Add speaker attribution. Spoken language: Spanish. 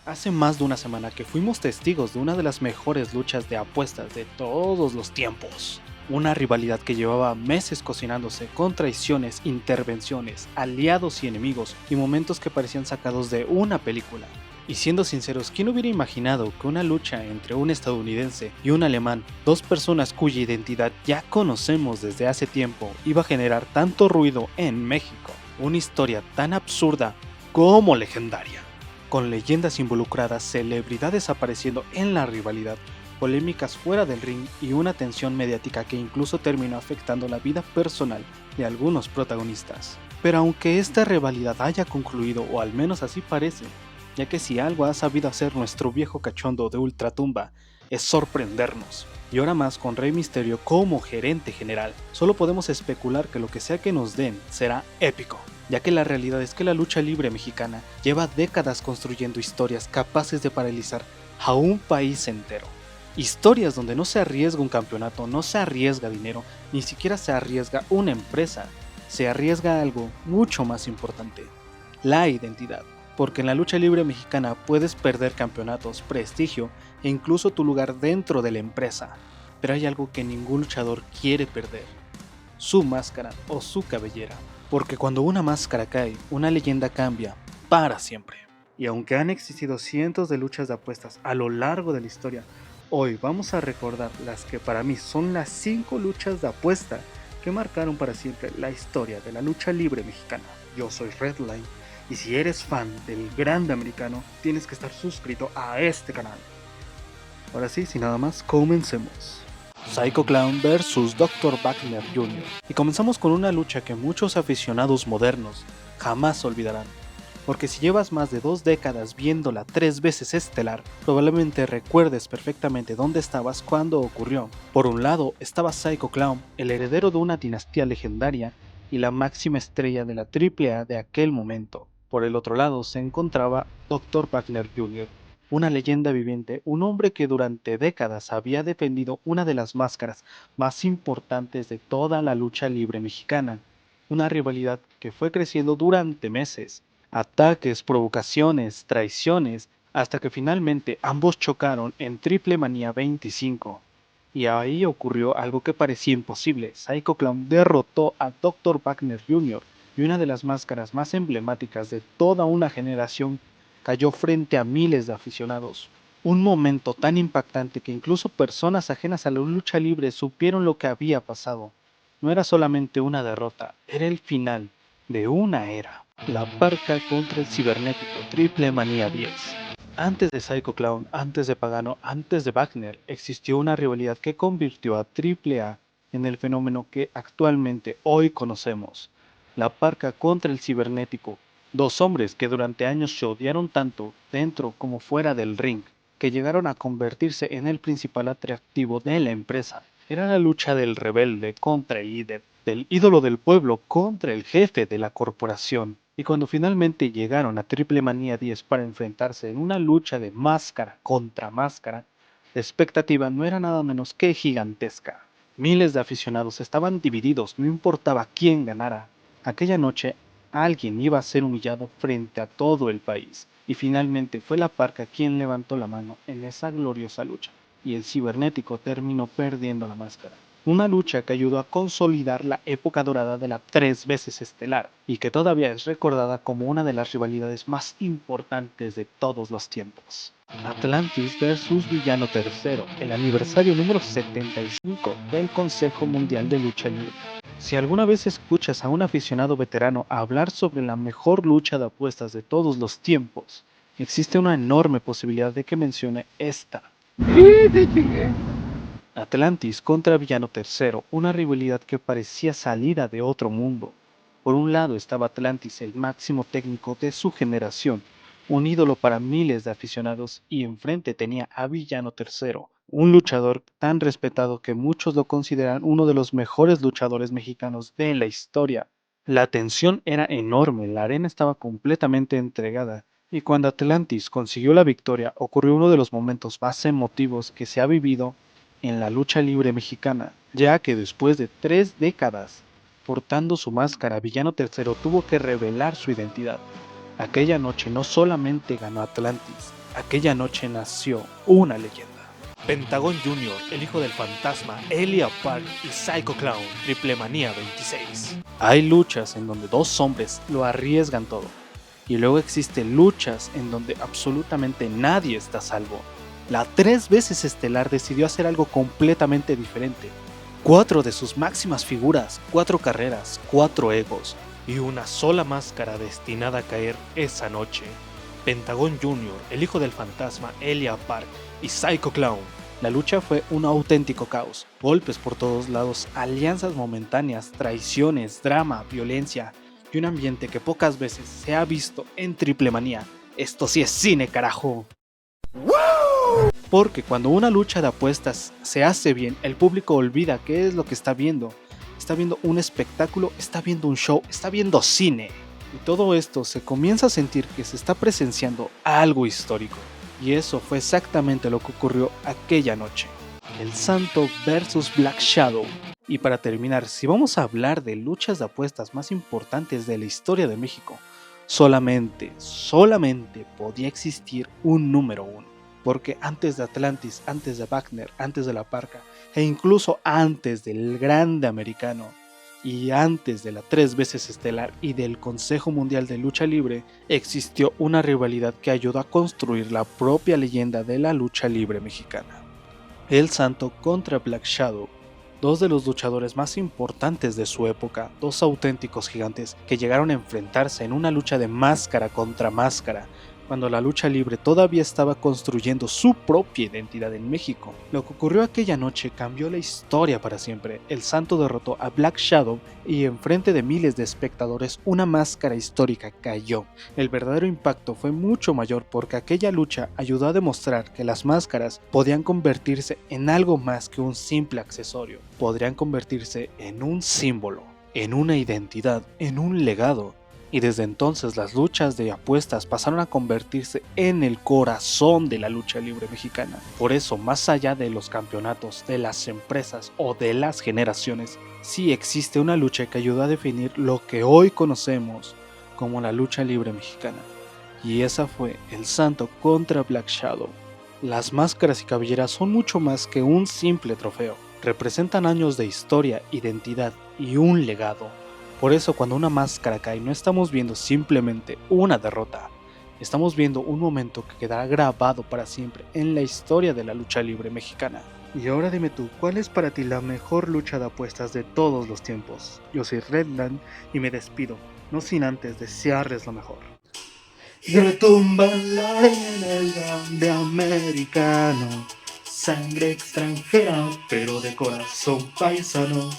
Speaker 1: Hace más de una semana que fuimos testigos de una de las mejores luchas de apuestas de todos los tiempos. Una rivalidad que llevaba meses cocinándose con traiciones, intervenciones, aliados y enemigos y momentos que parecían sacados de una película. Y siendo sinceros, ¿quién hubiera imaginado que una lucha entre un estadounidense y un alemán, dos personas cuya identidad ya conocemos desde hace tiempo, iba a generar tanto ruido en México? Una historia tan absurda como legendaria, con leyendas involucradas, celebridades apareciendo en la rivalidad, polémicas fuera del ring y una tensión mediática que incluso terminó afectando la vida personal de algunos protagonistas. Pero aunque esta rivalidad haya concluido, o al menos así parece, ya que si algo ha sabido hacer nuestro viejo cachondo de Ultratumba es sorprendernos. Y ahora más con Rey Mysterio como gerente general, solo podemos especular que lo que sea que nos den será épico, ya que la realidad es que la lucha libre mexicana lleva décadas construyendo historias capaces de paralizar a un país entero. Historias donde no se arriesga un campeonato, no se arriesga dinero, ni siquiera se arriesga una empresa, se arriesga algo mucho más importante: la identidad. Porque en la lucha libre mexicana puedes perder campeonatos, prestigio e incluso tu lugar dentro de la empresa. Pero hay algo que ningún luchador quiere perder: su máscara o su cabellera. Porque cuando una máscara cae, una leyenda cambia para siempre. Y aunque han existido cientos de luchas de apuestas a lo largo de la historia, hoy vamos a recordar las que para mí son las 5 luchas de apuesta que marcaron para siempre la historia de la lucha libre mexicana. Yo soy Redline, y si eres fan del grande americano, tienes que estar suscrito a este canal. Ahora sí, sin nada más, comencemos. Psycho Clown vs Dr. Wagner Jr. Y comenzamos con una lucha que muchos aficionados modernos jamás olvidarán. Porque si llevas más de 2 décadas viéndola 3 veces estelar, probablemente recuerdes perfectamente dónde estabas cuando ocurrió. Por un lado estaba Psycho Clown, el heredero de una dinastía legendaria y la máxima estrella de la AAA de aquel momento. Por el otro lado se encontraba Dr. Wagner Jr., una leyenda viviente, un hombre que durante décadas había defendido una de las máscaras más importantes de toda la lucha libre mexicana. Una rivalidad que fue creciendo durante meses. Ataques, provocaciones, traiciones, hasta que finalmente ambos chocaron en Triple Manía 25. Y ahí ocurrió algo que parecía imposible: Psycho Clown derrotó a Dr. Wagner Jr. y una de las máscaras más emblemáticas de toda una generación cayó frente a miles de aficionados. Un momento tan impactante que incluso personas ajenas a la lucha libre supieron lo que había pasado. No era solamente una derrota, era el final de una era. La Parca contra el Cibernético, Triple Manía 10. Antes de Psycho Clown, antes de Pagano, antes de Wagner, existió una rivalidad que convirtió a Triple A en el fenómeno que actualmente hoy conocemos: la Parca contra el Cibernético. Dos hombres que durante años se odiaron tanto dentro como fuera del ring, que llegaron a convertirse en el principal atractivo de la empresa. Era la lucha del rebelde contra el líder, del ídolo del pueblo contra el jefe de la corporación. Y cuando finalmente llegaron a Triple Manía 10 para enfrentarse en una lucha de máscara contra máscara, la expectativa no era nada menos que gigantesca. Miles de aficionados estaban divididos, no importaba quién ganara. Aquella noche alguien iba a ser humillado frente a todo el país, y finalmente fue la Parca quien levantó la mano en esa gloriosa lucha, y el Cibernético terminó perdiendo la máscara. Una lucha que ayudó a consolidar la época dorada de la 3 veces estelar, y que todavía es recordada como una de las rivalidades más importantes de todos los tiempos. Atlantis vs Villano Tercero, el aniversario número 75 del Consejo Mundial de Lucha Libre. Si alguna vez escuchas a un aficionado veterano hablar sobre la mejor lucha de apuestas de todos los tiempos, existe una enorme posibilidad de que mencione esta. Atlantis contra Villano Tercero, una rivalidad que parecía salida de otro mundo. Por un lado estaba Atlantis, el máximo técnico de su generación, un ídolo para miles de aficionados, y enfrente tenía a Villano Tercero, un luchador tan respetado que muchos lo consideran uno de los mejores luchadores mexicanos de la historia. La tensión era enorme, la arena estaba completamente entregada, y cuando Atlantis consiguió la victoria, ocurrió uno de los momentos más emotivos que se ha vivido en la lucha libre mexicana, ya que después de 3 décadas portando su máscara, Villano Tercero tuvo que revelar su identidad. Aquella noche no solamente ganó Atlantis, aquella noche nació una leyenda.
Speaker 2: Pentagón Jr., el hijo del fantasma, Elia Park y Psycho Clown, Triple Manía 26.
Speaker 1: Hay luchas en donde dos hombres lo arriesgan todo, y luego existen luchas en donde absolutamente nadie está a salvo. La 3 veces estelar decidió hacer algo completamente diferente. 4 de sus máximas figuras, 4 carreras, 4 egos,
Speaker 2: Y una sola máscara destinada a caer esa noche. Pentagón Jr., el hijo del fantasma, Elia Park y Psycho Clown.
Speaker 1: La lucha fue un auténtico caos, golpes por todos lados, alianzas momentáneas, traiciones, drama, violencia y un ambiente que pocas veces se ha visto en Triple Manía. Esto sí es cine, carajo. Porque cuando una lucha de apuestas se hace bien, el público olvida qué es lo que está viendo. Está viendo un espectáculo, está viendo un show, está viendo cine. Y todo esto se comienza a sentir que se está presenciando algo histórico. Y eso fue exactamente lo que ocurrió aquella noche. El Santo versus Black Shadow. Y para terminar, si vamos a hablar de luchas de apuestas más importantes de la historia de México, solamente podía existir un número uno. Porque antes de Atlantis, antes de Wagner, antes de La Parca, e incluso antes del Grande Americano, y antes de la 3 veces estelar y del Consejo Mundial de Lucha Libre, existió una rivalidad que ayudó a construir la propia leyenda de la lucha libre mexicana. El Santo contra Black Shadow, dos de los luchadores más importantes de su época, dos auténticos gigantes que llegaron a enfrentarse en una lucha de máscara contra máscara, cuando la lucha libre todavía estaba construyendo su propia identidad en México. Lo que ocurrió aquella noche cambió la historia para siempre. El Santo derrotó a Black Shadow y enfrente de miles de espectadores una máscara histórica cayó. El verdadero impacto fue mucho mayor porque aquella lucha ayudó a demostrar que las máscaras podían convertirse en algo más que un simple accesorio. Podrían convertirse en un símbolo, en una identidad, en un legado. Y desde entonces las luchas de apuestas pasaron a convertirse en el corazón de la lucha libre mexicana. Por eso, más allá de los campeonatos, de las empresas o de las generaciones, sí existe una lucha que ayudó a definir lo que hoy conocemos como la lucha libre mexicana. Y esa fue el Santo contra Black Shadow. Las máscaras y cabelleras son mucho más que un simple trofeo. Representan años de historia, identidad y un legado. Por eso cuando una máscara cae no estamos viendo simplemente una derrota, estamos viendo un momento que quedará grabado para siempre en la historia de la lucha libre mexicana. Y ahora dime tú, ¿cuál es para ti la mejor lucha de apuestas de todos los tiempos? Yo soy Redland y me despido, no sin antes desearles lo mejor. Y retumba la arena el grande americano, sangre extranjera pero de corazón paisano.